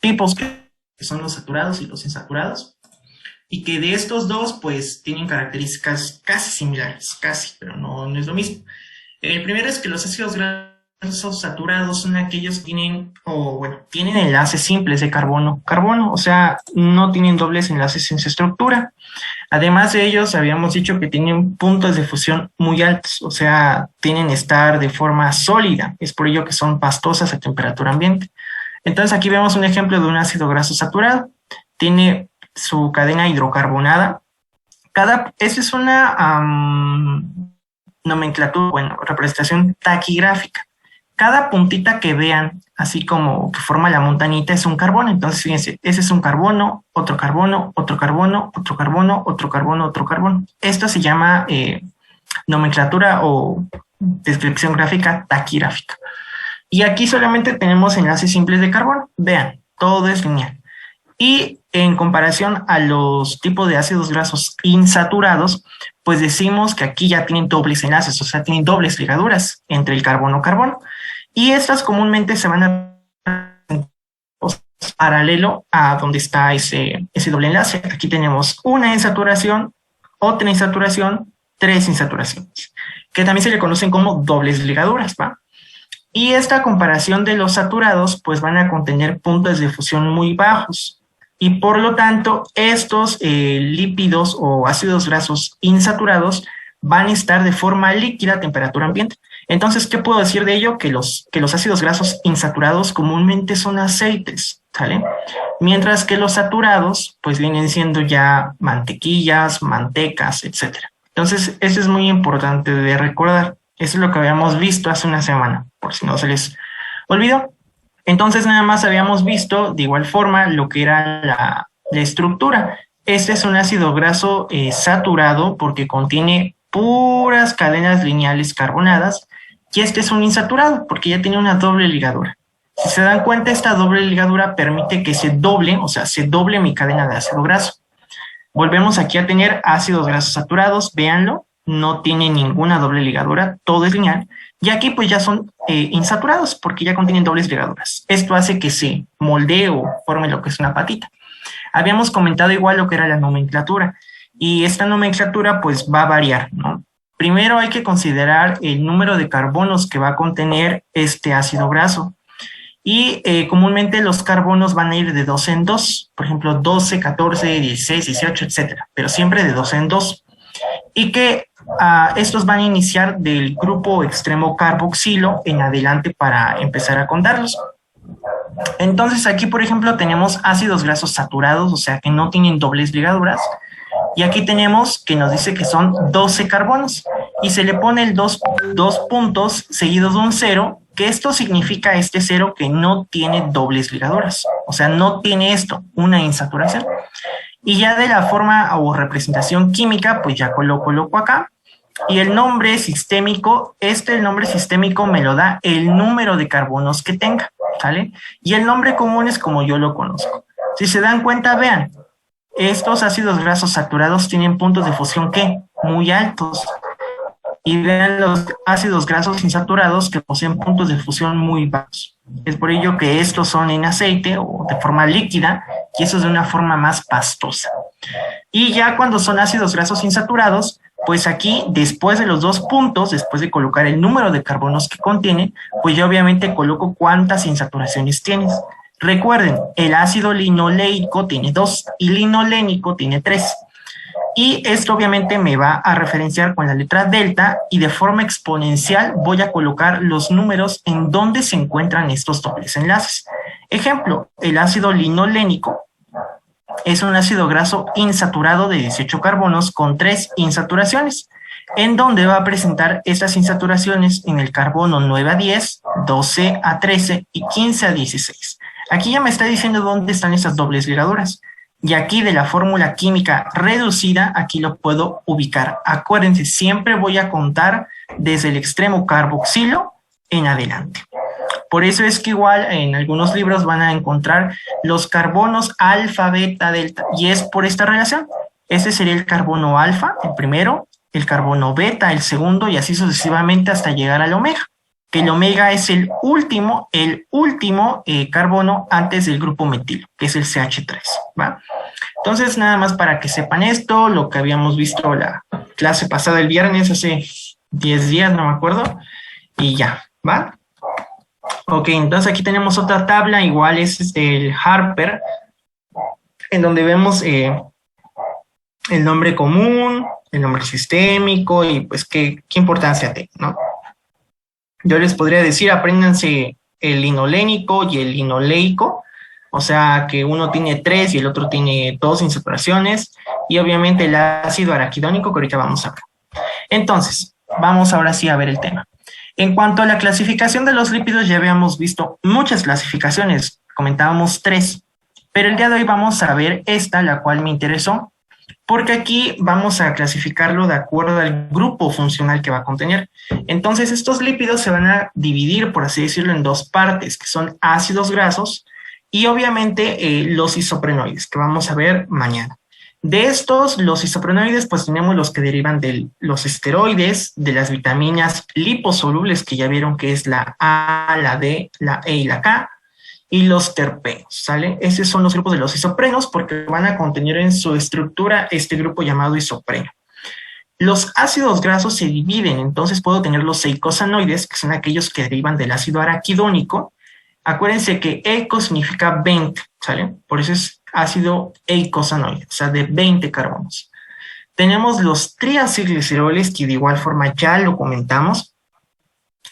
tipos que son los saturados y los insaturados, y que de estos dos pues tienen características casi similares, casi, pero no es lo mismo. El primero es que los ácidos grasos saturados son aquellos que tienen, o bueno, tienen enlaces simples de carbono-carbono, o sea, no tienen dobles enlaces en su estructura. Además de ellos, habíamos dicho que tienen puntos de fusión muy altos, o sea, tienen que estar de forma sólida, es por ello que son pastosas a temperatura ambiente. Entonces aquí vemos un ejemplo de un ácido graso saturado, tiene su cadena hidrocarbonada. Esa es una nomenclatura, bueno, representación taquigráfica. Cada puntita que vean, así como que forma la montañita, es un carbono. Entonces, fíjense, ese es un carbono, otro carbono, otro carbono, otro carbono, otro carbono, otro carbono. Esto se llama nomenclatura o descripción gráfica taquigráfica. Y aquí solamente tenemos enlaces simples de carbono. Vean, todo es lineal. Y en comparación a los tipos de ácidos grasos insaturados, pues decimos que aquí ya tienen dobles enlaces, o sea, tienen dobles ligaduras entre el carbono-carbono. Y estas comúnmente se van a paralelo a donde está ese doble enlace. Aquí tenemos una insaturación, otra insaturación, tres insaturaciones, que también se le conocen como dobles ligaduras, ¿va? Y esta comparación de los saturados, pues van a contener puntos de fusión muy bajos. Y por lo tanto, estos lípidos o ácidos grasos insaturados van a estar de forma líquida a temperatura ambiente. Entonces, ¿qué puedo decir de ello? Que los ácidos grasos insaturados comúnmente son aceites, ¿sale? Mientras que los saturados, pues vienen siendo ya mantequillas, mantecas, etc. Entonces, eso es muy importante de recordar. Eso es lo que habíamos visto hace una semana, por si no se les olvidó. Entonces, nada más habíamos visto de igual forma lo que era la estructura. Este es un ácido graso saturado porque contiene puras cadenas lineales carbonadas, y este es un insaturado porque ya tiene una doble ligadura. Si se dan cuenta, esta doble ligadura permite que se doble, o sea, se doble mi cadena de ácido graso. Volvemos aquí a tener ácidos grasos saturados, véanlo, no tiene ninguna doble ligadura, todo es lineal. Y aquí pues ya son insaturados porque ya contienen dobles ligaduras. Esto hace que se moldee o forme lo que es una patita. Habíamos comentado igual lo que era la nomenclatura, y esta nomenclatura pues va a variar, ¿no? Primero hay que considerar el número de carbonos que va a contener este ácido graso. Y comúnmente los carbonos van a ir de 2 en 2, por ejemplo 12, 14, 16, 18, etcétera, pero siempre de 2 en 2. Y que estos van a iniciar del grupo extremo carboxilo en adelante para empezar a contarlos. Entonces aquí, por ejemplo, tenemos ácidos grasos saturados, o sea que no tienen dobles ligaduras. Y aquí tenemos que nos dice que son 12 carbonos. Y se le pone el dos puntos seguidos de un cero, que esto significa este cero que no tiene dobles ligaduras. O sea, no tiene esto, una insaturación. Y ya de la forma o representación química, pues ya lo coloco acá. Y el nombre sistémico, el nombre sistémico me lo da el número de carbonos que tenga, ¿vale? Y el nombre común es como yo lo conozco. Si se dan cuenta, vean, estos ácidos grasos saturados tienen puntos de fusión, ¿qué? Muy altos. Y vean los ácidos grasos insaturados que poseen puntos de fusión muy bajos. Es por ello que estos son en aceite o de forma líquida, y estos de una forma más pastosa. Y ya cuando son ácidos grasos insaturados, pues aquí, después de los 2 puntos, después de colocar el número de carbonos que contiene, pues yo obviamente coloco cuántas insaturaciones tienes. Recuerden, el ácido linoleico tiene 2 y linolénico tiene 3. Y esto obviamente me va a referenciar con la letra delta, y de forma exponencial voy a colocar los números en donde se encuentran estos dobles enlaces. Ejemplo, el ácido linolénico es un ácido graso insaturado de 18 carbonos con 3 insaturaciones, en donde va a presentar estas insaturaciones en el carbono 9 a 10, 12 a 13 y 15 a 16. Aquí ya me está diciendo dónde están esas dobles ligaduras. Y aquí de la fórmula química reducida, aquí lo puedo ubicar. Acuérdense, siempre voy a contar desde el extremo carboxilo en adelante. Por eso es que igual en algunos libros van a encontrar los carbonos alfa, beta, delta, y es por esta relación. Este sería el carbono alfa, el primero, el carbono beta, el segundo, y así sucesivamente hasta llegar al omega. que el omega es el último carbono antes del grupo metilo, que es el CH3, ¿va? Entonces, nada más para que sepan esto, lo que habíamos visto la clase pasada el viernes, hace 10 días, no me acuerdo, y ya, ¿va? Ok, entonces aquí tenemos otra tabla, igual es el Harper, en donde vemos el nombre común, el nombre sistémico y pues qué importancia tiene, ¿no? Yo les podría decir, apréndanse el linolénico y el linoleico, o sea que uno tiene 3 y el otro tiene 2 insaturaciones, y obviamente el ácido araquidónico que ahorita vamos a ver. Entonces, vamos ahora sí a ver el tema. En cuanto a la clasificación de los lípidos, ya habíamos visto muchas clasificaciones, comentábamos 3, pero el día de hoy vamos a ver esta, la cual me interesó, porque aquí vamos a clasificarlo de acuerdo al grupo funcional que va a contener. Entonces, estos lípidos se van a dividir, por así decirlo, en 2 partes, que son ácidos grasos y obviamente los isoprenoides, que vamos a ver mañana. De estos, los isoprenoides, pues tenemos los que derivan de los esteroides, de las vitaminas liposolubles, que ya vieron que es la A, la D, la E y la K, y los terpenos, ¿sale? Esos son los grupos de los isoprenos porque van a contener en su estructura este grupo llamado isopreno. Los ácidos grasos se dividen, entonces puedo tener los eicosanoides, que son aquellos que derivan del ácido araquidónico. Acuérdense que eco significa 20, ¿sale? Por eso es ácido eicosanoide, o sea, de 20 carbonos. Tenemos los triacilgliceroles, que de igual forma ya lo comentamos.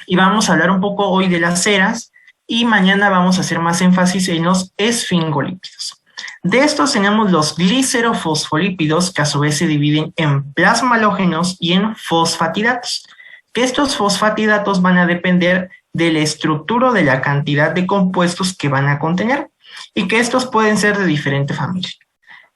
Y vamos a hablar un poco hoy de las ceras, y mañana vamos a hacer más énfasis en los esfingolípidos. De estos tenemos los glicerofosfolípidos, que a su vez se dividen en plasmalógenos y en fosfatidatos, que estos fosfatidatos van a depender de la estructura de la cantidad de compuestos que van a contener, y que estos pueden ser de diferente familia.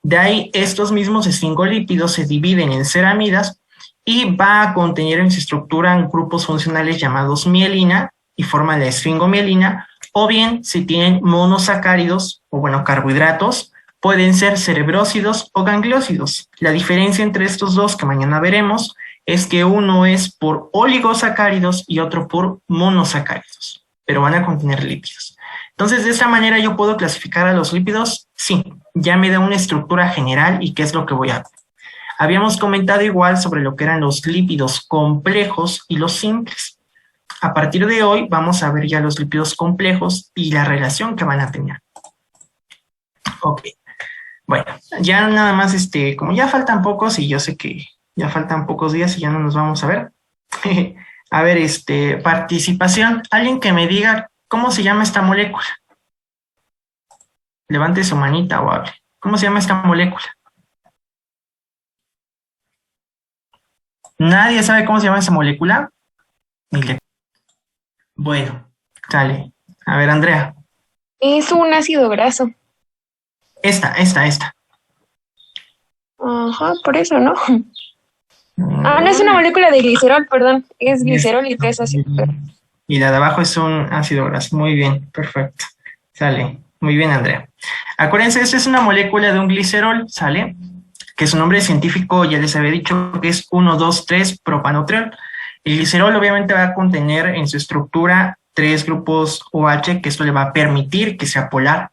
De ahí, estos mismos esfingolípidos se dividen en ceramidas y va a contener en su estructura grupos funcionales llamados mielina, y forman la esfingomielina, o bien si tienen monosacáridos, o bueno, carbohidratos, pueden ser cerebrósidos o gangliósidos. La diferencia entre estos dos, que mañana veremos, es que uno es por oligosacáridos y otro por monosacáridos, pero van a contener lípidos. Entonces, de esta manera yo puedo clasificar a los lípidos, sí, ya me da una estructura general y qué es lo que voy a ver. Habíamos comentado igual sobre lo que eran los lípidos complejos y los simples. A partir de hoy vamos a ver ya los lípidos complejos y la relación que van a tener. Ok, bueno, ya nada más, como ya faltan pocos y yo sé que ya faltan pocos días y ya no nos vamos a ver. A ver, participación. Alguien que me diga cómo se llama esta molécula. Levante su manita o hable. ¿Cómo se llama esta molécula? ¿Nadie sabe cómo se llama esa molécula? Bueno, sale. A ver, Andrea. Es un ácido graso. Esta. Ajá, por eso, ¿no? No es una molécula de glicerol, perdón. Es glicerol y 3 ácidos. Y la de abajo es un ácido graso. Muy bien, perfecto. Sale. Muy bien, Andrea. Acuérdense, esta es una molécula de un glicerol, ¿sale? Que su nombre científico ya les había dicho que es 1,2,3-propanotriol. El glicerol obviamente va a contener en su estructura 3 grupos OH, que esto le va a permitir que sea polar.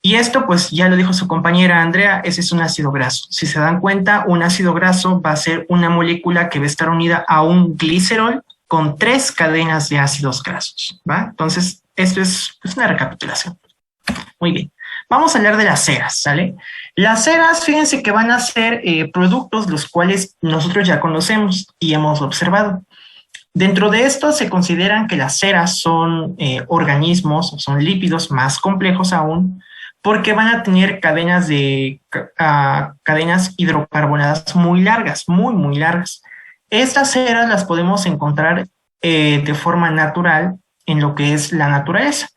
Y esto, pues ya lo dijo su compañera Andrea, ese es un ácido graso. Si se dan cuenta, un ácido graso va a ser una molécula que va a estar unida a un glicerol con 3 cadenas de ácidos grasos, ¿va? Entonces, esto es una recapitulación. Muy bien. Vamos a hablar de las ceras, ¿sale? Las ceras, fíjense que van a ser productos los cuales nosotros ya conocemos y hemos observado. Dentro de esto se consideran que las ceras son organismos, o son lípidos más complejos aún, porque van a tener cadenas hidrocarbonadas muy largas, muy largas. Estas ceras las podemos encontrar de forma natural en lo que es la naturaleza.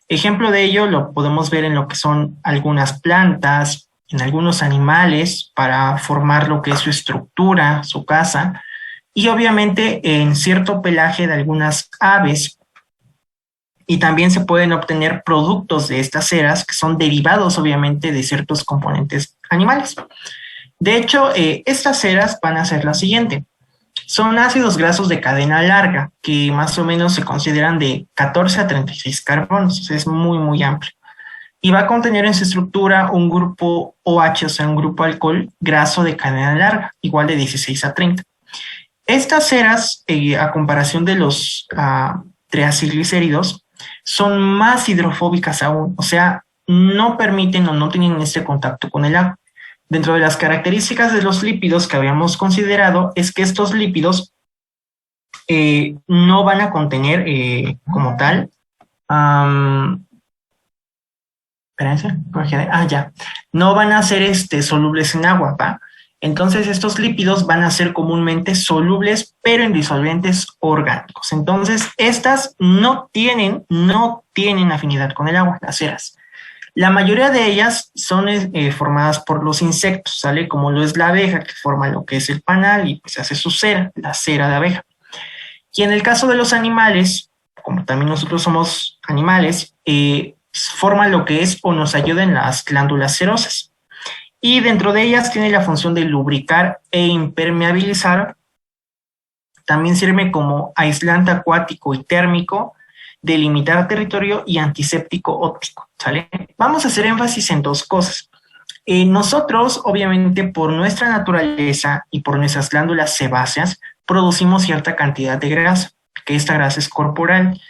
Ejemplo de ello lo podemos ver en lo que son algunas plantas, en algunos animales para formar lo que es su estructura, su casa, y obviamente en cierto pelaje de algunas aves. Y también se pueden obtener productos de estas ceras que son derivados obviamente de ciertos componentes animales. De hecho, estas ceras van a ser la siguiente. Son ácidos grasos de cadena larga, que más o menos se consideran de 14 a 36 carbonos, o sea, es muy, muy amplio. Y va a contener en su estructura un grupo OH, o sea, un grupo alcohol graso de cadena larga, igual de 16 a 30. Estas ceras, a comparación de los triacilglicéridos, son más hidrofóbicas aún, o sea, no permiten o no tienen este contacto con el agua. Dentro de las características de los lípidos que habíamos considerado es que estos lípidos no van a contener como tal, espérense, ya, no van a ser solubles en agua, ¿va? Entonces estos lípidos van a ser comúnmente solubles, pero en disolventes orgánicos. Entonces estas no tienen afinidad con el agua, las ceras. La mayoría de ellas son formadas por los insectos, ¿sale? Como lo es la abeja, que forma lo que es el panal y pues hace su cera, la cera de abeja. Y en el caso de los animales, como también nosotros somos animales, forman lo que es o nos ayudan las glándulas cerosas. Y dentro de ellas tiene la función de lubricar e impermeabilizar. También sirve como aislante acuático y térmico, delimitar territorio y antiséptico óptico, ¿sale? Vamos a hacer énfasis en dos cosas. Nosotros, obviamente, por nuestra naturaleza y por nuestras glándulas sebáceas, producimos cierta cantidad de grasa, que esta grasa es corporal.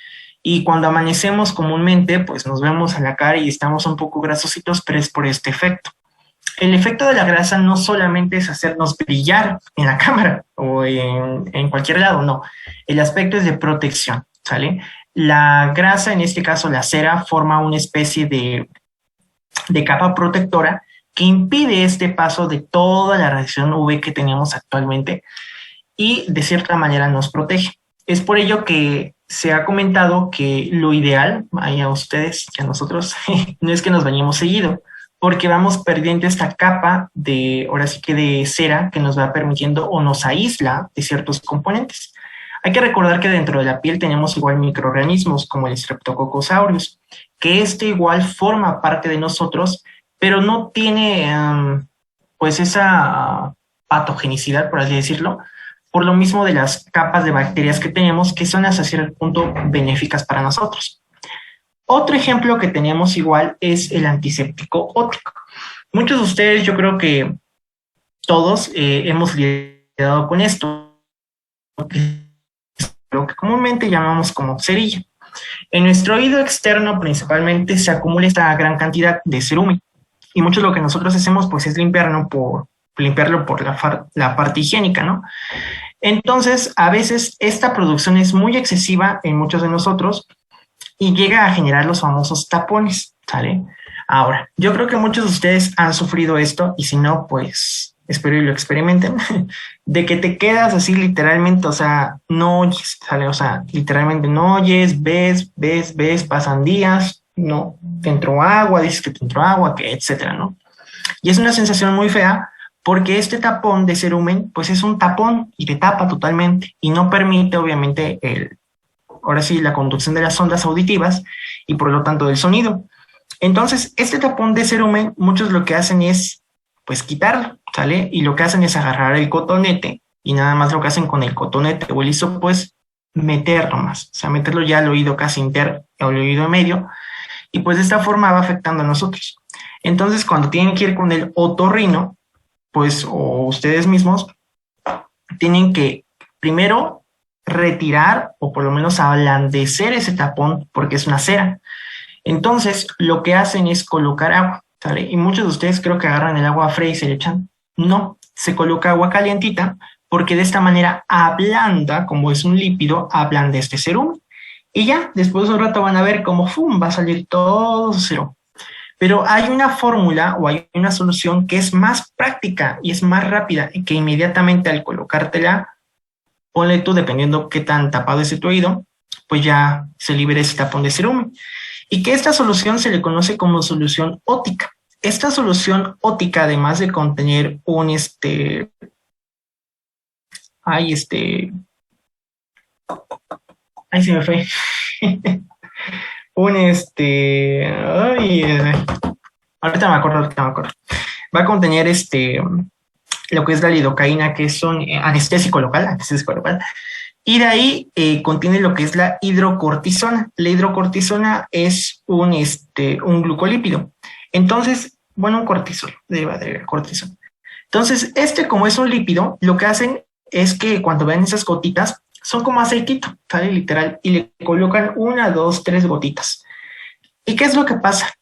Y cuando amanecemos comúnmente, pues nos vemos a la cara y estamos un poco grasositos, pero es por este efecto. El efecto de la grasa no solamente es hacernos brillar en la cámara o en cualquier lado, no. El aspecto es de protección, ¿sale? La grasa, en este caso la cera, forma una especie de capa protectora que impide este paso de toda la radiación UV que tenemos actualmente y de cierta manera nos protege. Es por ello que se ha comentado que lo ideal, a ustedes y a nosotros, no es que nos bañemos seguido, porque vamos perdiendo esta capa de, ahora sí que de cera que nos va permitiendo o nos aísla de ciertos componentes. Hay que recordar que dentro de la piel tenemos igual microorganismos como el Streptococcus aureus, que igual forma parte de nosotros, pero no tiene pues esa patogenicidad, por así decirlo, por lo mismo de las capas de bacterias que tenemos, que son hasta cierto punto benéficas para nosotros. Otro ejemplo que tenemos igual es el antiséptico óptico. Muchos de ustedes, yo creo que todos hemos lidiado con esto, lo que comúnmente llamamos como cerilla. En nuestro oído externo principalmente se acumula esta gran cantidad de cerumen y mucho de lo que nosotros hacemos pues es limpiarlo por la parte higiénica, ¿no? Entonces, a veces esta producción es muy excesiva en muchos de nosotros y llega a generar los famosos tapones, ¿sale? Ahora, yo creo que muchos de ustedes han sufrido esto y si no, pues espero y lo experimenten, de que te quedas así literalmente, o sea, no oyes, ¿sale? O sea, literalmente no oyes, ves, pasan días, no, te entró agua, dices que te entró agua, que etcétera, ¿no? Y es una sensación muy fea porque este tapón de cerumen, pues es un tapón y te tapa totalmente y no permite, obviamente, ahora sí, la conducción de las ondas auditivas y por lo tanto del sonido. Entonces, este tapón de cerumen, muchos lo que hacen es, pues, quitarlo, ¿sale? Y lo que hacen es agarrar el cotonete y nada más lo que hacen con el cotonete o el hisopo es meterlo más, o sea, meterlo ya al oído casi interno o al oído medio y pues de esta forma va afectando a nosotros. Entonces, cuando tienen que ir con el otorrino, pues, o ustedes mismos, tienen que primero retirar o por lo menos ablandecer ese tapón porque es una cera. Entonces, lo que hacen es colocar agua, ¿sale? Y muchos de ustedes creo que agarran el agua fría y se le echan. No, se coloca agua calientita porque de esta manera ablanda, como es un lípido, ablanda este cerumen. Y ya, después de un rato van a ver cómo ¡fum! Va a salir todo cero. Pero hay una fórmula o hay una solución que es más práctica y es más rápida y que inmediatamente al colocártela, ponle tú, dependiendo qué tan tapado esté tu oído, pues ya se libera ese tapón de cerumen. Y que esta solución se le conoce como solución ótica. Esta solución ótica, además de contener un ahí se me fue. Ahorita me acuerdo. Va a contener lo que es la lidocaína, que es un anestésico local, y de ahí contiene lo que es la hidrocortisona. La hidrocortisona es un glucolípido. Entonces, bueno, un cortisol, deriva de cortisol. Entonces, como es un lípido, lo que hacen es que cuando vean esas gotitas, son como aceitito, ¿sale? Literal, y le colocan 1, 2, 3 gotitas. ¿Y qué es lo que pasa?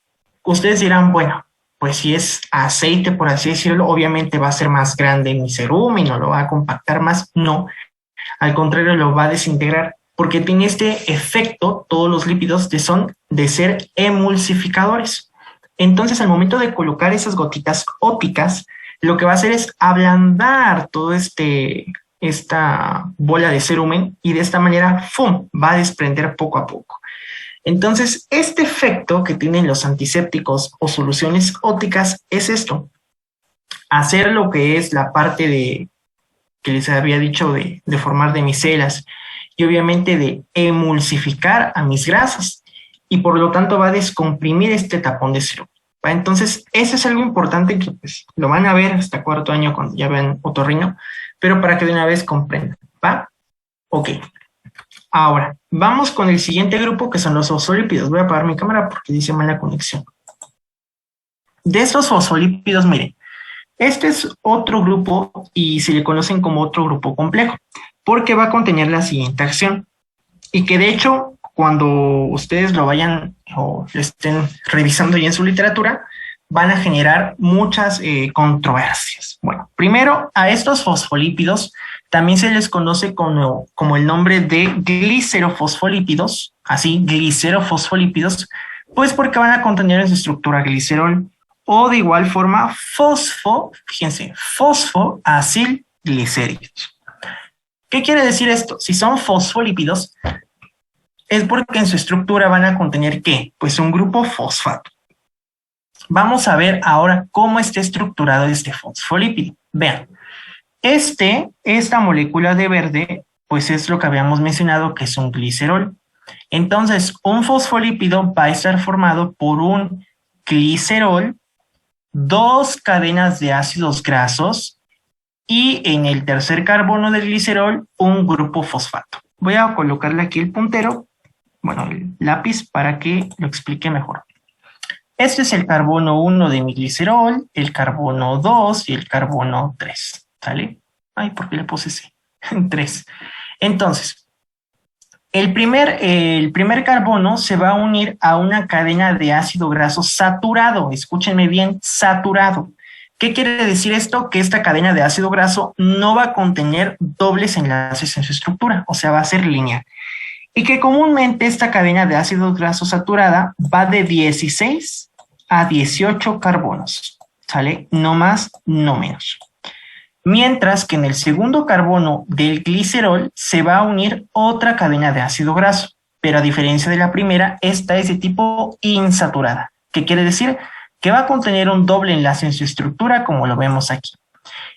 Ustedes dirán, bueno, pues si es aceite, por así decirlo, obviamente va a ser más grande mi cerumen, no lo va a compactar más. No, al contrario, lo va a desintegrar, porque tiene este efecto, todos los lípidos son de ser emulsificadores. Entonces, al momento de colocar esas gotitas ópticas, lo que va a hacer es ablandar todo esta bola de cerumen y de esta manera, ¡fum!, va a desprender poco a poco. Entonces, este efecto que tienen los antisépticos o soluciones ópticas es esto, hacer lo que es la parte que les había dicho de formar de micelas y obviamente de emulsificar a mis grasas y por lo tanto va a descomprimir este tapón de cerumen. Entonces, eso es algo importante que pues, lo van a ver hasta 4º año cuando ya vean otorrino, pero para que de una vez comprendan, ¿va? Ok. Ahora, vamos con el siguiente grupo que son los fosfolípidos. Voy a apagar mi cámara porque dice mala conexión. De estos fosfolípidos, miren, este es otro grupo y se le conocen como otro grupo complejo porque va a contener la siguiente acción y que de hecho cuando ustedes lo vayan o lo estén revisando ya en su literatura van a generar muchas controversias. Bueno, primero a estos fosfolípidos también se les conoce como el nombre de glicerofosfolípidos, así, glicerofosfolípidos, pues porque van a contener en su estructura glicerol o de igual forma fíjense, fosfoacilglicéridos. ¿Qué quiere decir esto? Si son fosfolípidos, es porque en su estructura van a contener ¿qué? Pues un grupo fosfato. Vamos a ver ahora cómo está estructurado este fosfolípido. Vean, esta molécula de verde, pues es lo que habíamos mencionado que es un glicerol. Entonces, un fosfolípido va a estar formado por un glicerol, 2 cadenas de ácidos grasos y en el tercer carbono del glicerol un grupo fosfato. Voy a colocarle aquí el puntero, bueno, el lápiz para que lo explique mejor. Este es el carbono 1 de mi glicerol, el carbono 2 y el carbono 3, ¿sale? Ay, ¿por qué le puse ese? 3. Entonces, el primer carbono se va a unir a una cadena de ácido graso saturado. Escúchenme bien, saturado. ¿Qué quiere decir esto? Que esta cadena de ácido graso no va a contener dobles enlaces en su estructura, o sea, va a ser lineal. Y que comúnmente esta cadena de ácido graso saturada va de 16 a 18 carbonos, ¿sale? No más, no menos. Mientras que en el segundo carbono del glicerol se va a unir otra cadena de ácido graso, pero a diferencia de la primera, esta es de tipo insaturada. ¿Qué quiere decir? Que va a contener un doble enlace en su estructura, como lo vemos aquí.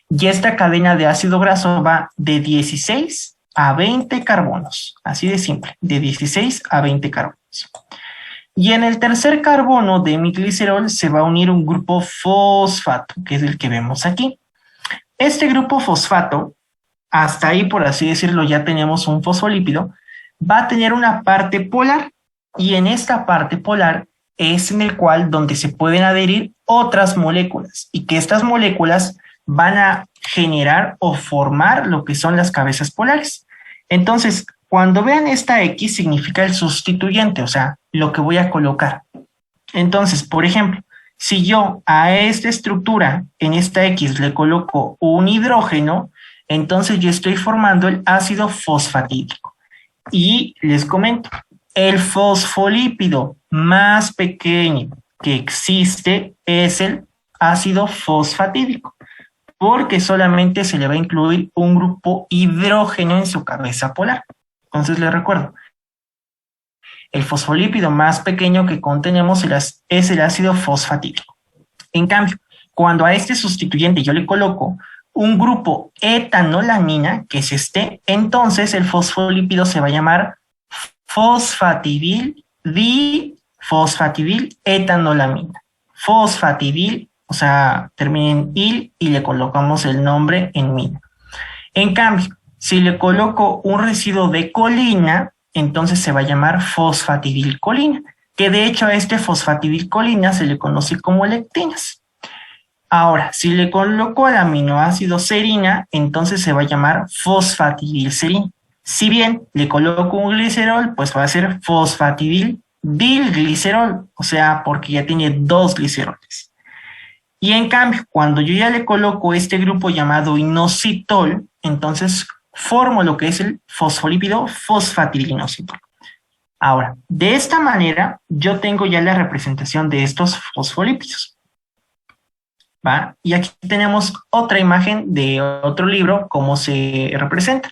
Y esta cadena de ácido graso va de 16 a 20 carbonos, así de simple, de 16 a 20 carbonos. Y en el tercer carbono de mi glicerol se va a unir un grupo fosfato, que es el que vemos aquí. Este grupo fosfato, hasta ahí por así decirlo ya tenemos un fosfolípido, va a tener una parte polar y en esta parte polar es en el cual donde se pueden adherir otras moléculas y que estas moléculas van a generar o formar lo que son las cabezas polares. Entonces, cuando vean esta X significa el sustituyente, o sea, lo que voy a colocar. Entonces, por ejemplo, si yo a esta estructura, en esta X, le coloco un hidrógeno, entonces yo estoy formando el ácido fosfatídico. Y les comento, el fosfolípido más pequeño que existe es el ácido fosfatídico, porque solamente se le va a incluir un grupo hidrógeno en su cabeza polar. Entonces les recuerdo, el fosfolípido más pequeño que contenemos es el ácido fosfatídico. En cambio, cuando a este sustituyente yo le coloco un grupo etanolamina, que es entonces el fosfolípido se va a llamar fosfatidil etanolamina. Fosfatidil, o sea, termina en il y le colocamos el nombre en min. En cambio, si le coloco un residuo de colina, entonces se va a llamar fosfatidilcolina, que de hecho a este fosfatidilcolina se le conoce como lectinas. Ahora, si le coloco al aminoácido serina, entonces se va a llamar fosfatidilserina. Si bien le coloco un glicerol, pues va a ser fosfatidildilglicerol, o sea, porque ya tiene dos gliceroles. Y en cambio, cuando yo ya le coloco este grupo llamado inositol, entonces formo lo que es el fosfolípido fosfatidilinositol. Ahora, de esta manera, yo tengo ya la representación de estos fosfolípidos, ¿va? Y aquí tenemos otra imagen de otro libro, cómo se representa.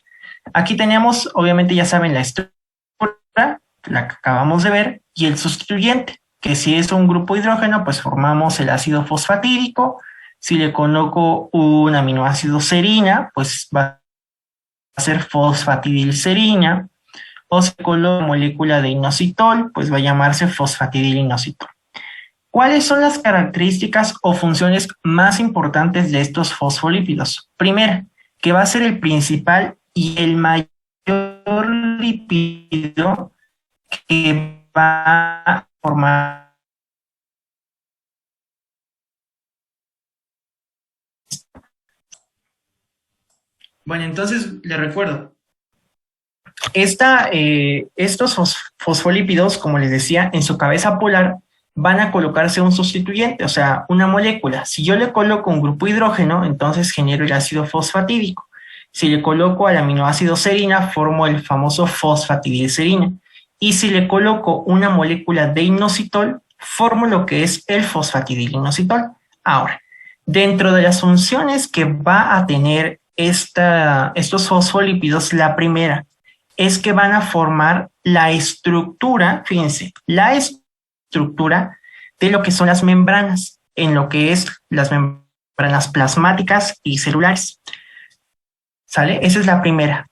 Aquí tenemos, obviamente ya saben, la estructura, la que acabamos de ver, y el sustituyente, que si es un grupo hidrógeno, pues formamos el ácido fosfatídico. Si le coloco un aminoácido serina, pues va a ser fosfatidilserina. O si coloco molécula de inositol, pues va a llamarse fosfatidilinositol. ¿Cuáles son las características o funciones más importantes de estos fosfolípidos? Primero, que va a ser el principal y el mayor lípido que va a formar. Bueno, entonces le recuerdo. Estos fosfolípidos, como les decía, en su cabeza polar van a colocarse un sustituyente, o sea, una molécula. Si yo le coloco un grupo hidrógeno, entonces genero el ácido fosfatídico. Si le coloco al aminoácido serina, formo el famoso fosfatidilserina. Y si le coloco una molécula de inositol, formo lo que es el fosfatidilinositol. Ahora, dentro de las funciones que va a tener estos fosfolípidos, la primera es que van a formar la estructura, fíjense, la estructura de lo que son las membranas, en lo que es las membranas plasmáticas y celulares. ¿Sale? Esa es la primera.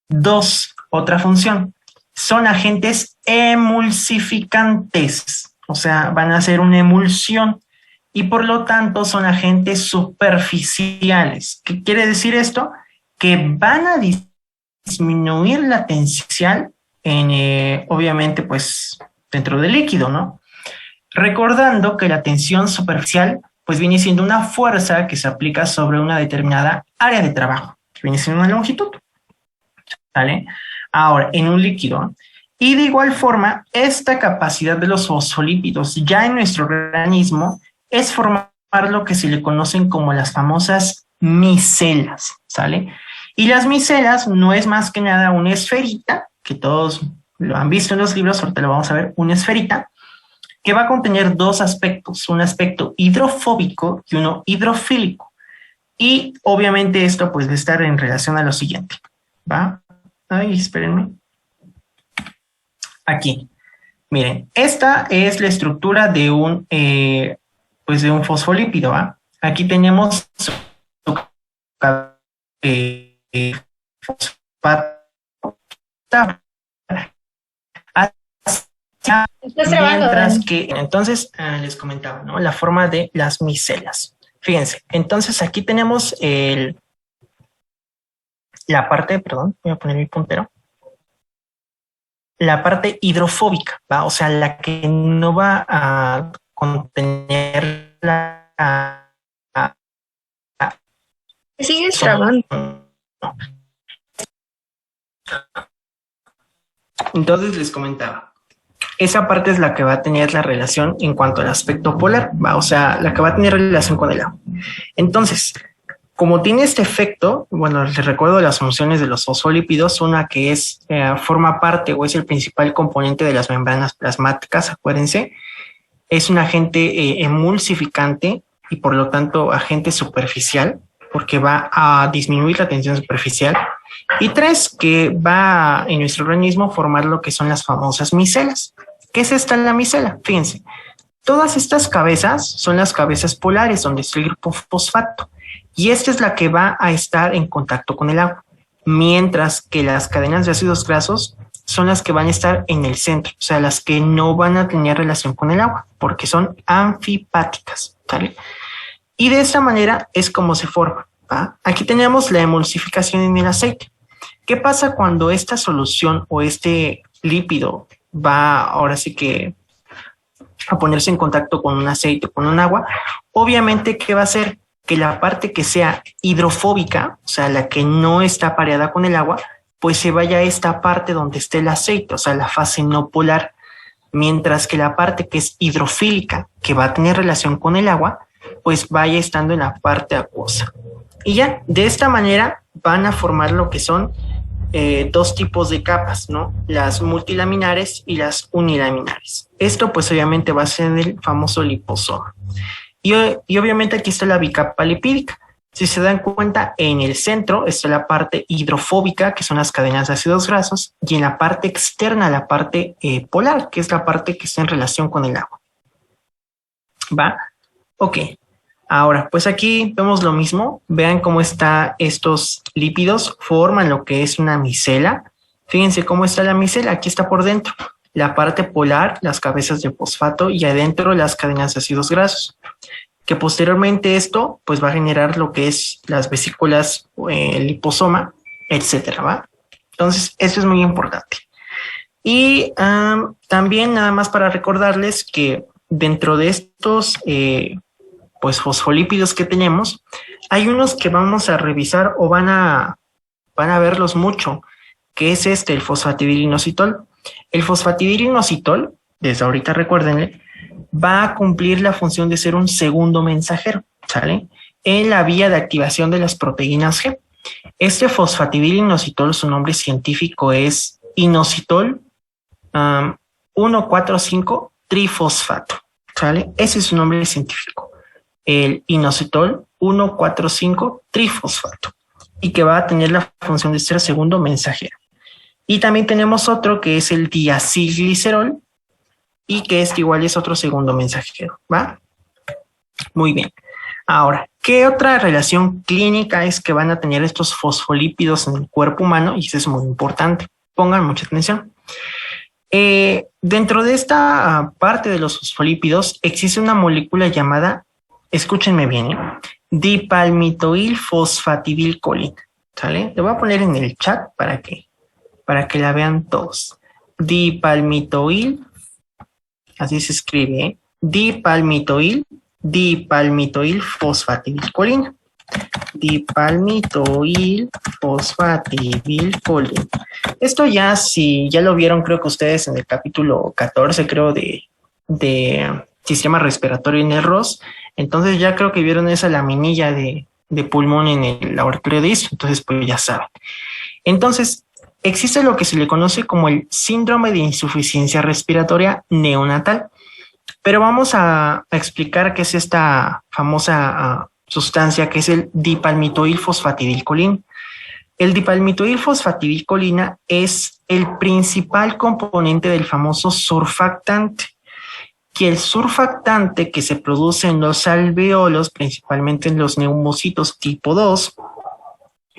Dos, otra función. Son agentes emulsificantes, o sea, van a hacer una emulsión y por lo tanto son agentes superficiales. ¿Qué quiere decir esto? Que van a disminuir la tensión en, obviamente, pues, dentro del líquido, ¿no? Recordando que la tensión superficial, pues, viene siendo una fuerza que se aplica sobre una determinada área de trabajo, que viene siendo una longitud, ¿vale? Ahora, en un líquido. Y de igual forma, esta capacidad de los fosfolípidos ya en nuestro organismo es formar lo que se le conocen como las famosas micelas, ¿sale? Y las micelas no es más que nada una esferita, que todos lo han visto en los libros, ahorita lo vamos a ver, una esferita, que va a contener dos aspectos, un aspecto hidrofóbico y uno hidrofílico. Y obviamente esto pues va a estar en relación a lo siguiente, ¿va? Ay, espérenme. Aquí, miren, esta es la estructura de un, pues de un fosfolípido, ¿va? Aquí tenemos fosfato. Mientras que, entonces, les comentaba, ¿no? La forma de las micelas. Fíjense, entonces aquí tenemos la parte, perdón, voy a poner mi puntero. La parte hidrofóbica, ¿va? O sea, la que no va a contener la... Sigues trabando. Entonces les comentaba, esa parte es la que va a tener la relación en cuanto al aspecto polar, ¿va? O sea, la que va a tener relación con el agua. Entonces, como tiene este efecto, bueno, les recuerdo las funciones de los fosfolípidos, una que es, forma parte o es el principal componente de las membranas plasmáticas, acuérdense, es un agente emulsificante y por lo tanto agente superficial, porque va a disminuir la tensión superficial. Y tres, que va en nuestro organismo formar lo que son las famosas micelas. ¿Qué es esta la micela? Fíjense, todas estas cabezas son las cabezas polares donde está el grupo fosfato. Y esta es la que va a estar en contacto con el agua, mientras que las cadenas de ácidos grasos son las que van a estar en el centro, o sea, las que no van a tener relación con el agua, porque son anfipáticas, ¿vale? Y de esta manera es como se forma, ¿va? Aquí tenemos la emulsificación en el aceite. ¿Qué pasa cuando esta solución o este lípido va ahora sí que a ponerse en contacto con un aceite o con un agua? Obviamente, ¿qué va a hacer? Que la parte que sea hidrofóbica, o sea, la que no está pareada con el agua, pues se vaya a esta parte donde esté el aceite, o sea, la fase no polar, mientras que la parte que es hidrofílica, que va a tener relación con el agua, pues vaya estando en la parte acuosa. Y ya, de esta manera van a formar lo que son dos tipos de capas, ¿no? Las multilaminares y las unilaminares. Esto pues obviamente va a ser en el famoso liposoma. Y obviamente aquí está la bicapa lipídica. Si se dan cuenta, en el centro está la parte hidrofóbica, que son las cadenas de ácidos grasos, y en la parte externa la parte polar, que es la parte que está en relación con el agua. ¿Va? Ok. Ahora, pues aquí vemos lo mismo. Vean cómo está estos lípidos, forman lo que es una micela. Fíjense cómo está la micela. Aquí está por dentro. La parte polar, las cabezas de fosfato, y adentro las cadenas de ácidos grasos. Que posteriormente esto pues va a generar lo que es las vesículas, el liposoma, etcétera, ¿va? Entonces, eso es muy importante. Y también nada más para recordarles que dentro de estos pues fosfolípidos que tenemos, hay unos que vamos a revisar o van a verlos mucho, que es el fosfatidilinositol. El fosfatidilinositol, desde ahorita recuérdenle, va a cumplir la función de ser un segundo mensajero, ¿sale? En la vía de activación de las proteínas G. Este fosfatidilinositol, su nombre científico es inositol 1,4,5 trifosfato, ¿sale? Ese es su nombre científico, el inositol 1,4,5 trifosfato, y que va a tener la función de ser segundo mensajero. Y también tenemos otro que es el diacilglicerol, y que igual es otro segundo mensajero, ¿va? Muy bien. Ahora, ¿qué otra relación clínica es que van a tener estos fosfolípidos en el cuerpo humano? Y eso es muy importante. Pongan mucha atención. Dentro de esta parte de los fosfolípidos existe una molécula llamada, escúchenme bien, dipalmitoilfosfatidilcolina, ¿sale? Le voy a poner en el chat para que la vean todos. Dipalmitoil, así se escribe, dipalmitoilfosfatidilcolina. Dipalmitoilfosfatidilcolina. Esto ya, si ya lo vieron, creo que ustedes en el capítulo 14, creo, de sistema respiratorio en el ROS, entonces ya creo que vieron esa laminilla de pulmón en el laboratorio de ISO, entonces pues ya saben. Entonces, existe lo que se le conoce como el síndrome de insuficiencia respiratoria neonatal, pero vamos a explicar qué es esta famosa sustancia que es el dipalmitoilfosfatidilcolina. El dipalmitoilfosfatidilcolina es el principal componente del famoso surfactante, que el surfactante que se produce en los alveolos, principalmente en los neumocitos tipo 2,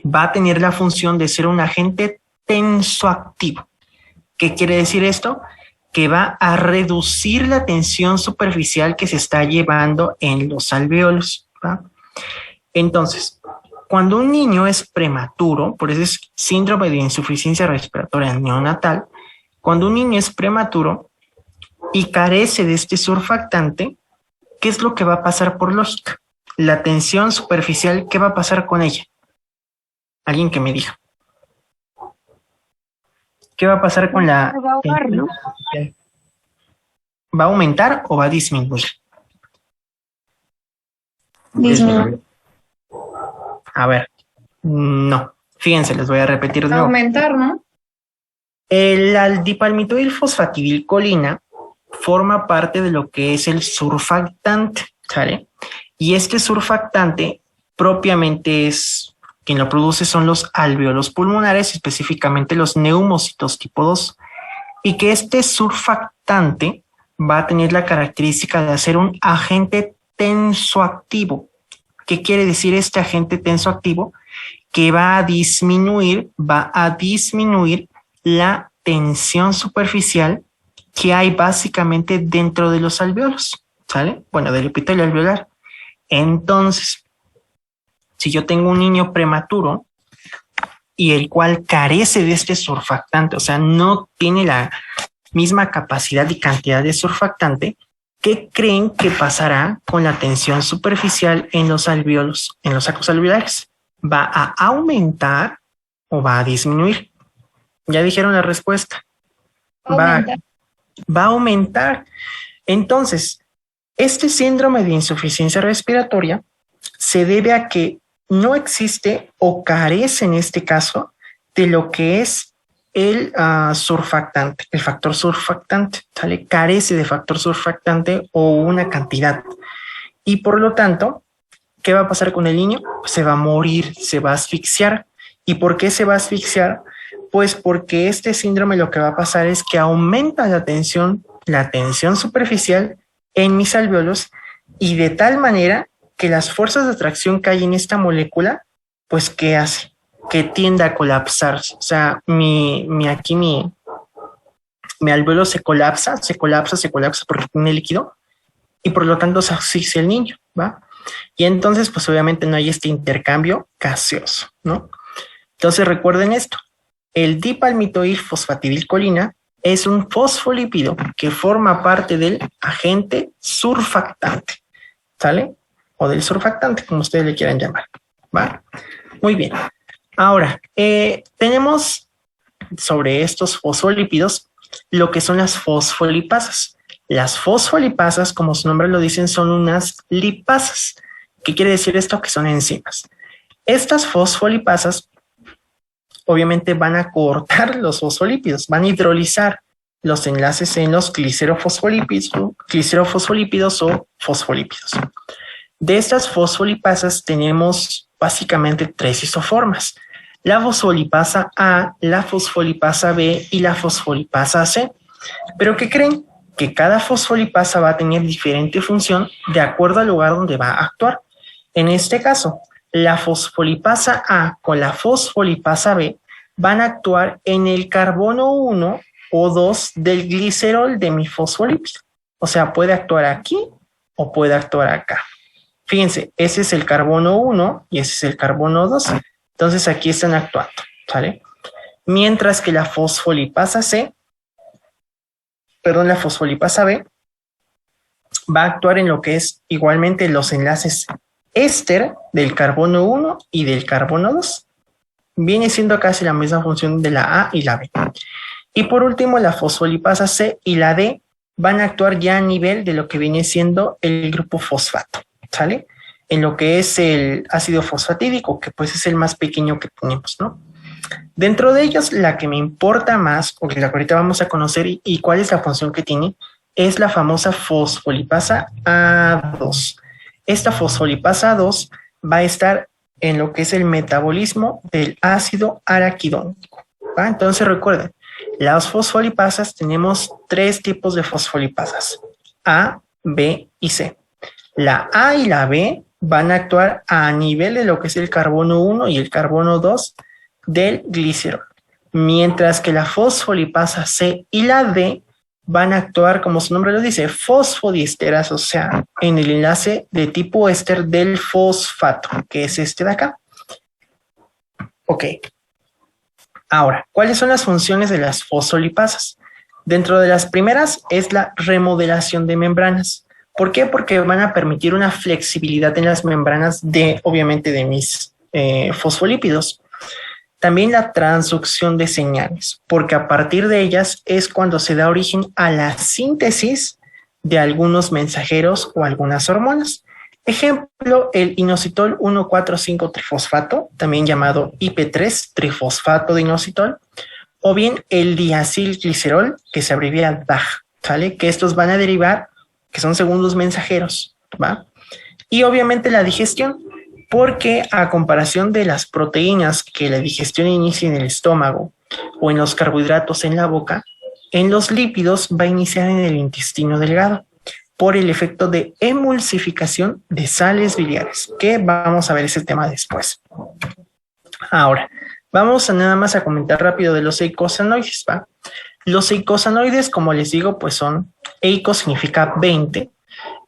va a tener la función de ser un agente tensoactivo. ¿Qué quiere decir esto? Que va a reducir la tensión superficial que se está llevando en los alveolos, ¿va? Entonces, cuando un niño es prematuro, por eso es síndrome de insuficiencia respiratoria neonatal, cuando un niño es prematuro y carece de este surfactante, ¿qué es lo que va a pasar por lógica? La tensión superficial, ¿qué va a pasar con ella? Alguien que me diga. ¿Qué va a pasar con la tensión superficial? ¿Va a aumentar o va a disminuir? Disminuir. A ver, no. Fíjense, les voy a repetir de nuevo. Aumentar, ¿no? El dipalmitoilfosfatidilcolina forma parte de lo que es el surfactante, ¿sale? Y este surfactante propiamente es, quien lo produce son los alveolos pulmonares, específicamente los neumocitos tipo 2, y que este surfactante va a tener la característica de ser un agente tensoactivo. ¿Qué quiere decir este agente tensoactivo? Que va a disminuir la tensión superficial que hay básicamente dentro de los alveolos, ¿sale? Bueno, del epitelio alveolar. Entonces, si yo tengo un niño prematuro y el cual carece de este surfactante, o sea, no tiene la misma capacidad y cantidad de surfactante, ¿qué creen que pasará con la tensión superficial en los alvéolos, en los sacos alveolares? ¿Va a aumentar o va a disminuir? Ya dijeron la respuesta. Va a aumentar. Entonces, este síndrome de insuficiencia respiratoria se debe a que no existe o carece en este caso de lo que es el surfactante, el factor surfactante, ¿sale? Carece de factor surfactante o una cantidad. Y por lo tanto, ¿qué va a pasar con el niño? Pues se va a morir, se va a asfixiar. ¿Y por qué se va a asfixiar? Pues porque este síndrome lo que va a pasar es que aumenta la tensión superficial en mis alvéolos y de tal manera que las fuerzas de atracción que hay en esta molécula, pues ¿qué hace? Que tiende a colapsarse. O sea, mi alvéolo se colapsa porque tiene líquido y por lo tanto se asfixia el niño, ¿va? Y entonces, pues obviamente no hay este intercambio gaseoso, ¿no? Entonces recuerden esto, el dipalmitoilfosfatidilcolina es un fosfolípido que forma parte del agente surfactante, ¿sale? O del surfactante, como ustedes le quieran llamar, ¿va? Muy bien. Ahora, tenemos sobre estos fosfolípidos lo que son las fosfolipasas. Las fosfolipasas, como su nombre lo dicen, son unas lipasas. ¿Qué quiere decir esto? Que son enzimas. Estas fosfolipasas obviamente van a cortar los fosfolípidos, van a hidrolizar los enlaces en los glicerofosfolípidos o fosfolípidos. De estas fosfolipasas tenemos básicamente 3 isoformas: la fosfolipasa A, la fosfolipasa B y la fosfolipasa C. ¿Pero qué creen? Que cada fosfolipasa va a tener diferente función de acuerdo al lugar donde va a actuar. En este caso, la fosfolipasa A con la fosfolipasa B van a actuar en el carbono 1 o 2 del glicerol de mi fosfolípido. O sea, puede actuar aquí o puede actuar acá. Fíjense, ese es el carbono 1 y ese es el carbono 2. Entonces aquí están actuando, ¿sale? Mientras que la fosfolipasa B va a actuar en lo que es igualmente los enlaces éster del carbono 1 y del carbono 2. Viene siendo casi la misma función de la A y la B. Y por último, la fosfolipasa C y la D van a actuar ya a nivel de lo que viene siendo el grupo fosfato, ¿sale? En lo que es el ácido fosfatídico, que pues es el más pequeño que tenemos, ¿no? Dentro de ellos, la que me importa más, o que ahorita vamos a conocer y cuál es la función que tiene, es la famosa fosfolipasa A2. Esta fosfolipasa A2 va a estar en lo que es el metabolismo del ácido araquidónico, ¿va? Entonces recuerden, las fosfolipasas tenemos 3 tipos de fosfolipasas: A, B y C. La A y la B van a actuar a nivel de lo que es el carbono 1 y el carbono 2 del glicerol, mientras que la fosfolipasa C y la D van a actuar, como su nombre lo dice, fosfodiesteras, o sea, en el enlace de tipo éster del fosfato, que es este de acá. Ok. Ahora, ¿cuáles son las funciones de las fosfolipasas? Dentro de las primeras es la remodelación de membranas. ¿Por qué? Porque van a permitir una flexibilidad en las membranas obviamente, de mis fosfolípidos. También la transducción de señales, porque a partir de ellas es cuando se da origen a la síntesis de algunos mensajeros o algunas hormonas. Ejemplo, el inositol 1,4,5-trifosfato, también llamado IP3, trifosfato de inositol, o bien el diacilglicerol, que se abrevia DAG, ¿sale? Que estos van a derivar, que son segundos mensajeros, ¿va? Y obviamente la digestión, porque a comparación de las proteínas que la digestión inicia en el estómago o en los carbohidratos en la boca, en los lípidos va a iniciar en el intestino delgado por el efecto de emulsificación de sales biliares, que vamos a ver ese tema después. Ahora, vamos a nada más a comentar rápido de los eicosanoides, ¿va? Los eicosanoides, como les digo, pues son, eico significa 20.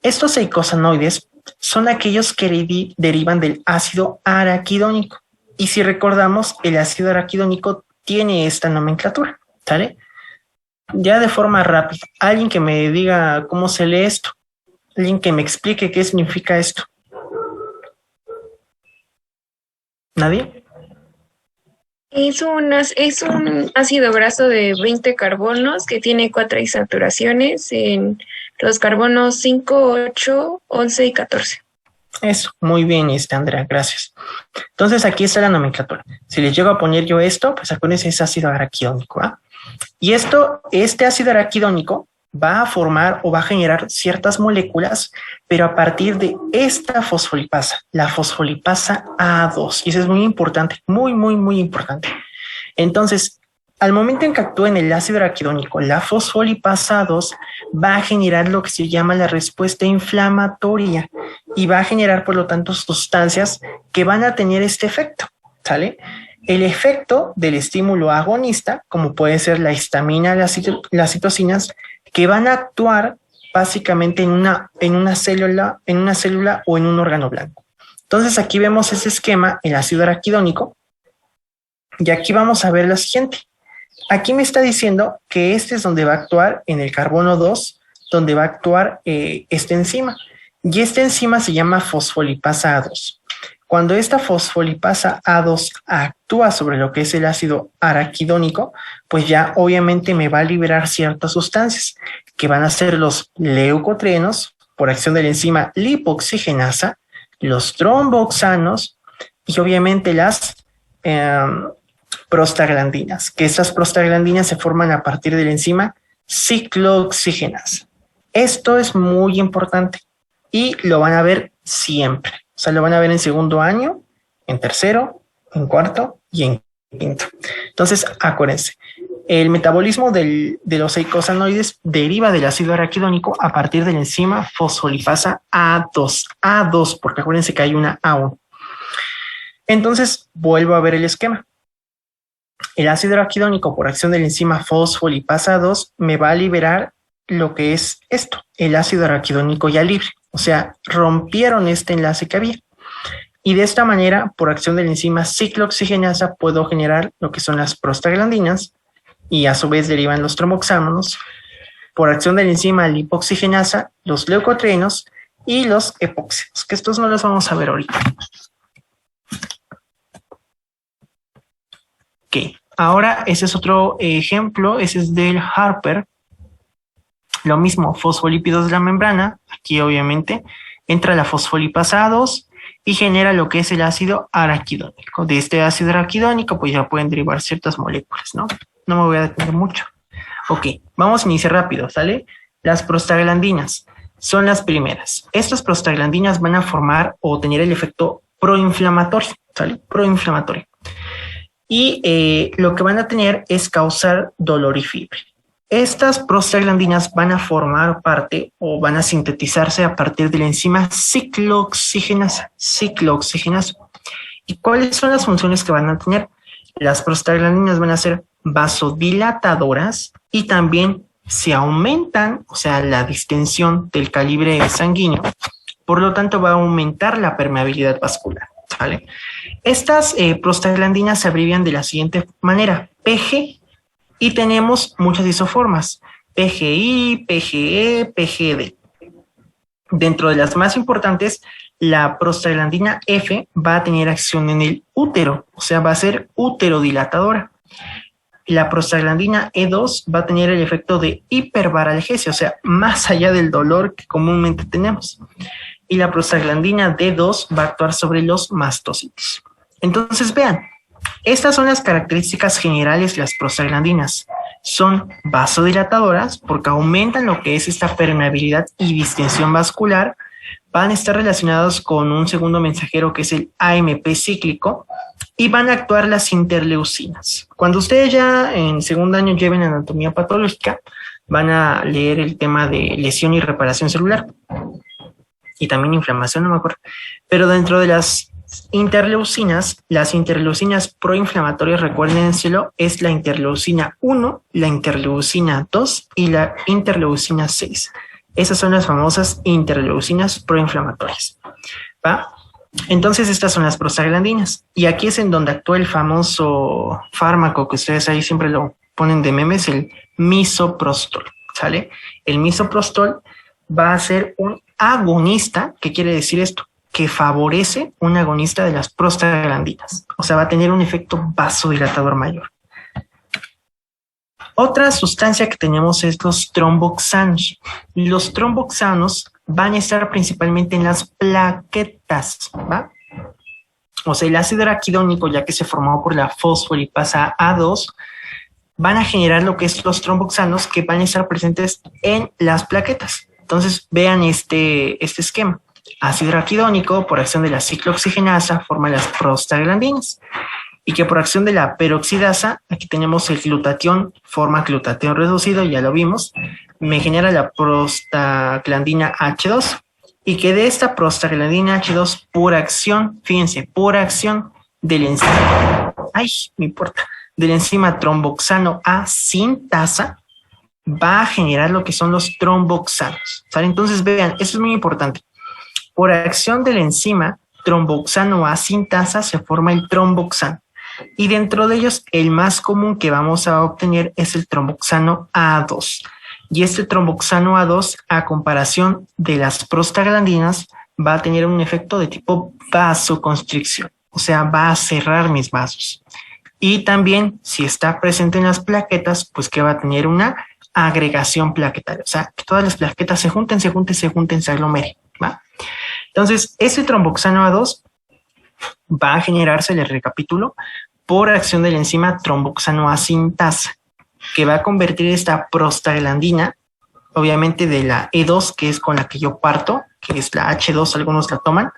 Estos eicosanoides son aquellos que derivan del ácido araquidónico. Y si recordamos, el ácido araquidónico tiene esta nomenclatura, ¿sale? Ya de forma rápida, alguien que me diga cómo se lee esto, alguien que me explique qué significa esto. ¿Nadie? Es un ácido graso de 20 carbonos que tiene 4 insaturaciones en los carbonos 5, 8, 11 y 14. Eso, muy bien, Andrea, gracias. Entonces aquí está la nomenclatura. Si les llego a poner yo esto, pues acuérdense, es ácido araquidónico, ¿ah? Y este ácido araquidónico va a formar o va a generar ciertas moléculas, pero a partir de esta fosfolipasa, la fosfolipasa A2. Y eso es muy importante, muy, muy, muy importante. Entonces, al momento en que actúa en el ácido araquidónico, la fosfolipasa A2 va a generar lo que se llama la respuesta inflamatoria y va a generar, por lo tanto, sustancias que van a tener este efecto, ¿sale? El efecto del estímulo agonista, como puede ser la histamina, las citocinas, que van a actuar básicamente en una célula o en un órgano blanco. Entonces aquí vemos ese esquema, el ácido araquidónico, y aquí vamos a ver lo siguiente. Aquí me está diciendo que este es donde va a actuar en el carbono 2, donde va a actuar esta enzima. Y esta enzima se llama fosfolipasa A2. Cuando esta fosfolipasa A2 actúa sobre lo que es el ácido araquidónico, pues ya obviamente me va a liberar ciertas sustancias que van a ser los leucotrienos por acción de la enzima lipoxigenasa, los tromboxanos y obviamente las prostaglandinas, que estas prostaglandinas se forman a partir de la enzima ciclooxigenasa. Esto es muy importante y lo van a ver siempre. O sea, lo van a ver en segundo año, en tercero, en cuarto y en quinto. Entonces, acuérdense, el metabolismo de los eicosanoides deriva del ácido araquidónico a partir de la enzima fosfolipasa A2. A2, porque acuérdense que hay una A1. Entonces, vuelvo a ver el esquema. El ácido araquidónico, por acción de la enzima fosfolipasa A2, me va a liberar lo que es esto, el ácido araquidónico ya libre. O sea, rompieron este enlace que había. Y de esta manera, por acción de la enzima ciclooxigenasa, puedo generar lo que son las prostaglandinas y a su vez derivan los tromboxámenos. Por acción de la enzima lipoxigenasa, los leucotrienos y los epóxicos, que estos no los vamos a ver ahorita. Ok, ahora ese es otro ejemplo, ese es del Harper. Lo mismo, fosfolípidos de la membrana, aquí obviamente entra la fosfolipasa A2 y genera lo que es el ácido araquidónico. De este ácido araquidónico pues ya pueden derivar ciertas moléculas, ¿no? No me voy a detener mucho. Ok, vamos a iniciar rápido, ¿sale? Las prostaglandinas son las primeras. Estas prostaglandinas van a formar o tener el efecto proinflamatorio, ¿sale? Proinflamatorio. Y lo que van a tener es causar dolor y fiebre. Estas prostaglandinas van a formar parte o van a sintetizarse a partir de la enzima ciclooxigenasa. ¿Y cuáles son las funciones que van a tener? Las prostaglandinas van a ser vasodilatadoras y también se aumentan, o sea, la distensión del calibre sanguíneo. Por lo tanto, va a aumentar la permeabilidad vascular, ¿vale? Estas prostaglandinas se abrevian de la siguiente manera, PG. Y tenemos muchas isoformas, PGI, PGE, PGD. Dentro de las más importantes, la prostaglandina F va a tener acción en el útero, o sea, va a ser uterodilatadora. La prostaglandina E2 va a tener el efecto de hiperbaralgesia, o sea, más allá del dolor que comúnmente tenemos. Y la prostaglandina D2 va a actuar sobre los mastocitos. Entonces, vean. Estas son las características generales de las prostaglandinas. Son vasodilatadoras porque aumentan lo que es esta permeabilidad y distensión vascular. Van a estar relacionados con un segundo mensajero que es el AMP cíclico y van a actuar las interleucinas. Cuando ustedes ya en segundo año lleven anatomía patológica, van a leer el tema de lesión y reparación celular y también inflamación, no me acuerdo. Pero dentro de las interleucinas, las interleucinas proinflamatorias, recuérdenselo, es la interleucina 1, la interleucina 2 y la interleucina 6. Esas son las famosas interleucinas proinflamatorias. ¿va? Entonces estas son las prostaglandinas. Y aquí es en donde actúa el famoso fármaco que ustedes ahí siempre lo ponen de memes, el misoprostol, ¿sale? El misoprostol va a ser un agonista. ¿Qué quiere decir esto? Que favorece un agonista de las prostaglandinas. O sea, va a tener un efecto vasodilatador mayor. Otra sustancia que tenemos es los tromboxanos. Los tromboxanos van a estar principalmente en las plaquetas, ¿va? O sea, el ácido araquidónico, ya que se formó por la fosfolipasa A2, van a generar lo que es los tromboxanos que van a estar presentes en las plaquetas. Entonces, vean este esquema. Ácido araquidónico, por acción de la ciclooxigenasa, forma las prostaglandinas. Y que por acción de la peroxidasa, aquí tenemos el glutatión, forma glutatión reducido, ya lo vimos, me genera la prostaglandina H2, y que de esta prostaglandina H2, por acción, fíjense, por acción del enzima, del enzima tromboxano A sintasa, va a generar lo que son los tromboxanos, ¿sale? Entonces vean, eso es muy importante. Por acción del enzima tromboxano A sintasa se forma el tromboxano. Y dentro de ellos, el más común que vamos a obtener es el tromboxano A2. Y este tromboxano A2, a comparación de las prostaglandinas, va a tener un efecto de tipo vasoconstricción. O sea, va a cerrar mis vasos. Y también, si está presente en las plaquetas, pues que va a tener una agregación plaquetaria. O sea, que todas las plaquetas se junten, se aglomeren, ¿va? Entonces, ese tromboxano A2 va a generarse, les recapitulo, por acción de la enzima tromboxano A sintasa, que va a convertir esta prostaglandina, obviamente de la E2, que es con la que yo parto, que es la H2, algunos la toman,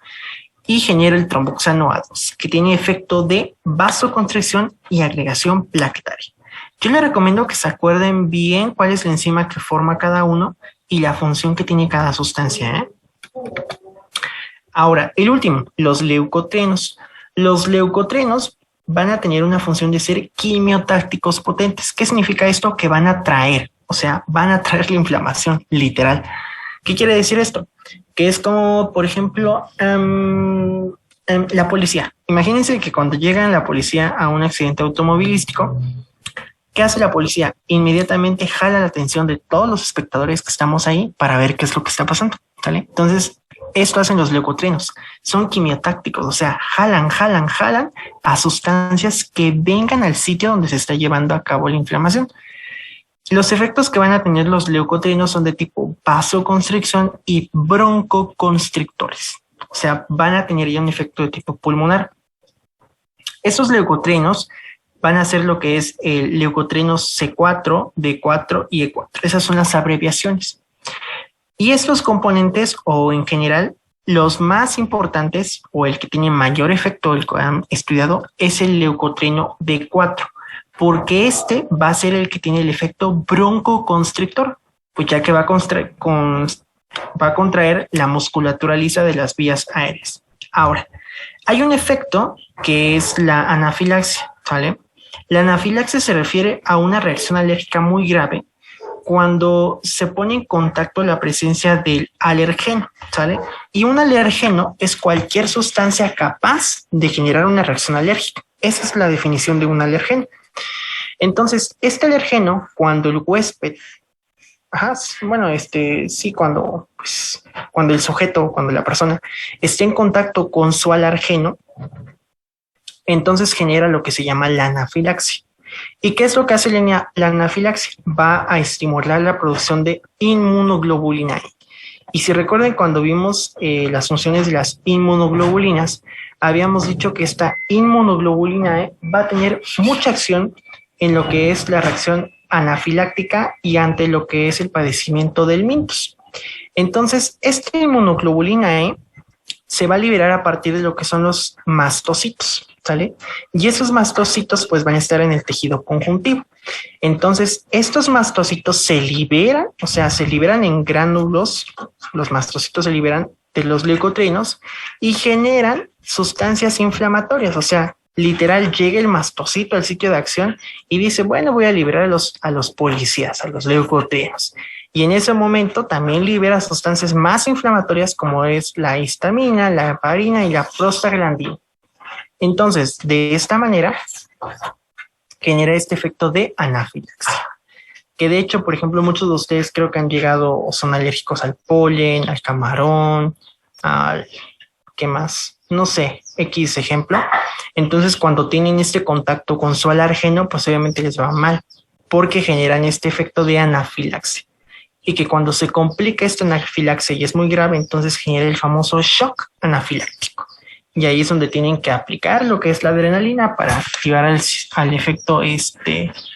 y genera el tromboxano A2, que tiene efecto de vasoconstricción y agregación plaquetaria. Yo les recomiendo que se acuerden bien cuál es la enzima que forma cada uno y la función que tiene cada sustancia, ¿eh? Ahora, el último, los leucotrenos. Los leucotrenos van a tener una función de ser quimiotácticos potentes. ¿Qué significa esto? Que van a traer, o sea, van a traer la inflamación, literal. ¿Qué quiere decir esto? Que es como, por ejemplo, la policía. Imagínense que cuando llega la policía a un accidente automovilístico, ¿qué hace la policía? Inmediatamente jala la atención de todos los espectadores que estamos ahí para ver qué es lo que está pasando, ¿sale? Entonces, esto hacen los leucotrenos. Son quimiotácticos, o sea, jalan a sustancias que vengan al sitio donde se está llevando a cabo la inflamación. Los efectos que van a tener los leucotrenos son de tipo vasoconstricción y broncoconstrictores. O sea, van a tener ya un efecto de tipo pulmonar. Esos leucotrenos van a ser lo que es el leucotrenos C4, D4 y E4. Esas son las abreviaciones. Y estos componentes, o en general, los más importantes, o el que tiene mayor efecto, el que han estudiado, es el leucotreno D4, porque este va a ser el que tiene el efecto broncoconstrictor, pues ya que va a contraer la musculatura lisa de las vías aéreas. Ahora, hay un efecto que es la anafilaxia, ¿vale? La anafilaxia se refiere a una reacción alérgica muy grave cuando se pone en contacto la presencia del alergeno, ¿sale? Y un alergeno es cualquier sustancia capaz de generar una reacción alérgica. Esa es la definición de un alergeno. Entonces, este alergeno, cuando el huésped, cuando el sujeto, cuando la persona esté en contacto con su alergeno, entonces genera lo que se llama la anafilaxia. ¿Y qué es lo que hace la anafilaxia? Va a estimular la producción de inmunoglobulina E. Y si recuerdan cuando vimos las funciones de las inmunoglobulinas, habíamos dicho que esta inmunoglobulina E va a tener mucha acción en lo que es la reacción anafiláctica y ante lo que es el padecimiento del mintus. Entonces, esta inmunoglobulina E se va a liberar a partir de lo que son los mastocitos, ¿sale? Y esos mastocitos pues van a estar en el tejido conjuntivo. Entonces, estos mastocitos se liberan, o sea, se liberan en gránulos, los mastocitos se liberan de los leucotrenos y generan sustancias inflamatorias, o sea, literal llega el mastocito al sitio de acción y dice, bueno, voy a liberar a los policías, a los leucotrenos. Y en ese momento también libera sustancias más inflamatorias como es la histamina, la heparina y la prostaglandina. Entonces, de esta manera, genera este efecto de anafilaxia. Que de hecho, por ejemplo, muchos de ustedes creo que han llegado o son alérgicos al polen, al camarón, al... ¿qué más? No sé, X ejemplo. Entonces, cuando tienen este contacto con su alérgeno, pues obviamente les va mal, porque generan este efecto de anafilaxia. Y que cuando se complica esta anafilaxia y es muy grave, entonces genera el famoso shock anafiláctico. Y ahí es donde tienen que aplicar lo que es la adrenalina para activar al efecto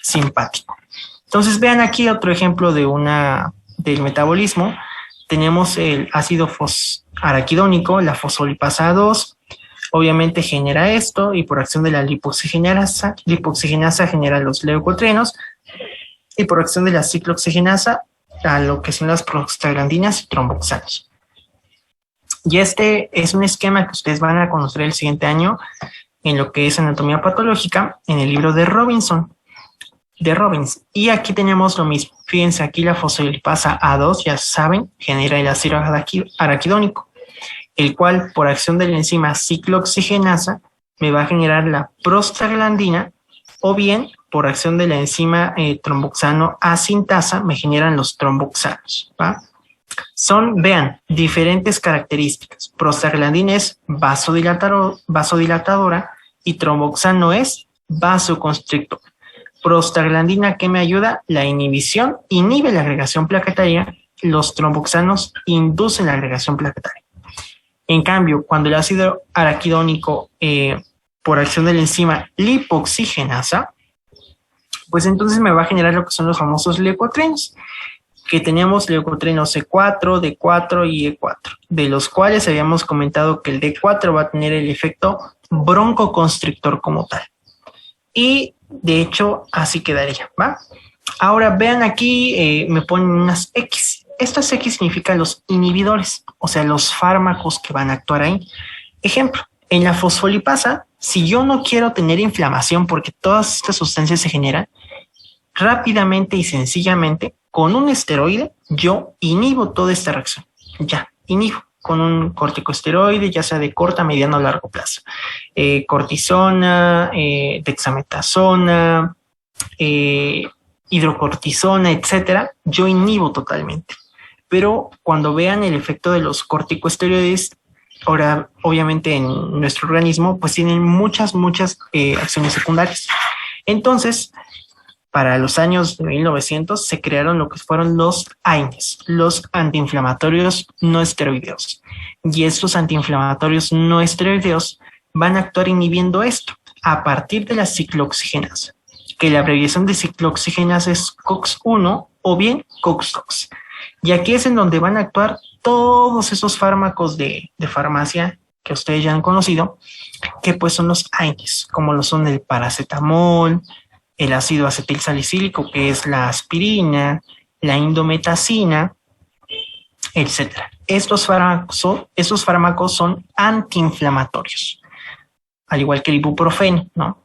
simpático. Entonces vean aquí otro ejemplo del metabolismo. Tenemos el ácido araquidónico, la fosfolipasa 2. Obviamente genera esto y por acción de la lipoxigenasa genera los leucotrienos y por acción de la ciclooxigenasa a lo que son las prostaglandinas y tromboxanos. Y este es un esquema que ustedes van a conocer el siguiente año en lo que es anatomía patológica en el libro de Robbins. Y aquí tenemos lo mismo. Fíjense, aquí la fosfolipasa A2, ya saben, genera el ácido araquidónico, el cual por acción de la enzima ciclooxigenasa me va a generar la prostaglandina, o bien por acción de la enzima tromboxano asintasa me generan los tromboxanos, ¿va? Vean, diferentes características. Prostaglandina es vasodilatadora y tromboxano es vasoconstrictor. Prostaglandina, ¿qué me ayuda? La inhibición inhibe la agregación plaquetaria, los tromboxanos inducen la agregación plaquetaria. En cambio, cuando el ácido araquidónico por acción de la enzima lipoxigenasa, pues entonces me va a generar lo que son los famosos leucotrienos, que tenemos leucotrienos E4, D4 y E4, de los cuales habíamos comentado que el D4 va a tener el efecto broncoconstrictor como tal. Y de hecho, así quedaría, ¿va? Ahora vean aquí, me ponen unas X. Estas X significan los inhibidores, o sea, los fármacos que van a actuar ahí. Ejemplo, en la fosfolipasa, si yo no quiero tener inflamación porque todas estas sustancias se generan, rápidamente y sencillamente, con un esteroide, yo inhibo toda esta reacción. Ya, inhibo con un corticosteroide, ya sea de corta, mediano o largo plazo. Cortisona, dexametasona, hidrocortisona, etcétera, yo inhibo totalmente. Pero cuando vean el efecto de los corticosteroides, ahora obviamente en nuestro organismo, pues tienen muchas acciones secundarias. Entonces, para los años 1900 se crearon lo que fueron los AINES, los antiinflamatorios no esteroideos. Y estos antiinflamatorios no esteroideos van a actuar inhibiendo esto a partir de la ciclooxigenasa, que la abreviación de ciclooxigenasa es COX-1 o bien COX-2. Y aquí es en donde van a actuar todos esos fármacos de farmacia que ustedes ya han conocido, que pues son los AINES, como lo son el paracetamol, el ácido acetilsalicílico, que es la aspirina, la indometacina, etc. Estos fármacos son antiinflamatorios, al igual que el ibuprofeno, ¿no?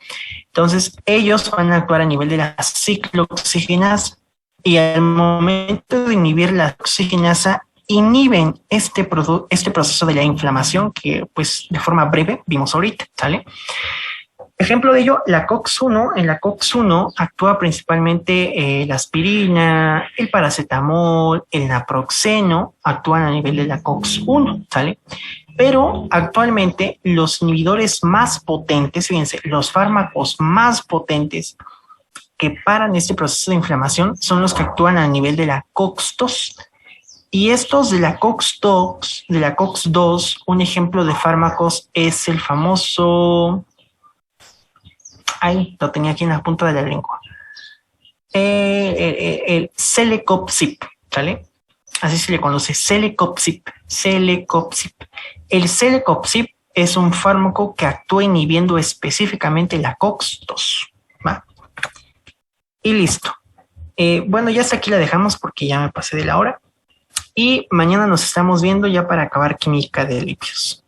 Entonces, ellos van a actuar a nivel de la ciclooxigenasa y al momento de inhibir la oxigenasa, inhiben este proceso de la inflamación que, pues, de forma breve vimos ahorita, ¿sale? Ejemplo de ello, la COX-1. En la COX-1 actúa principalmente la aspirina, el paracetamol, el naproxeno, actúan a nivel de la COX-1, ¿sale? Pero actualmente los inhibidores más potentes, fíjense, los fármacos más potentes que paran este proceso de inflamación son los que actúan a nivel de la COX-2. Y estos de la COX-2, un ejemplo de fármacos es el famoso... Ahí, lo tenía aquí en la punta de la lengua. El Celecoxib, ¿sale? Así se le conoce, Celecoxib. El Celecoxib es un fármaco que actúa inhibiendo específicamente la COX-2, ¿va? Y listo. Bueno, ya hasta aquí la dejamos porque ya me pasé de la hora. Y mañana nos estamos viendo ya para acabar química de lípidos.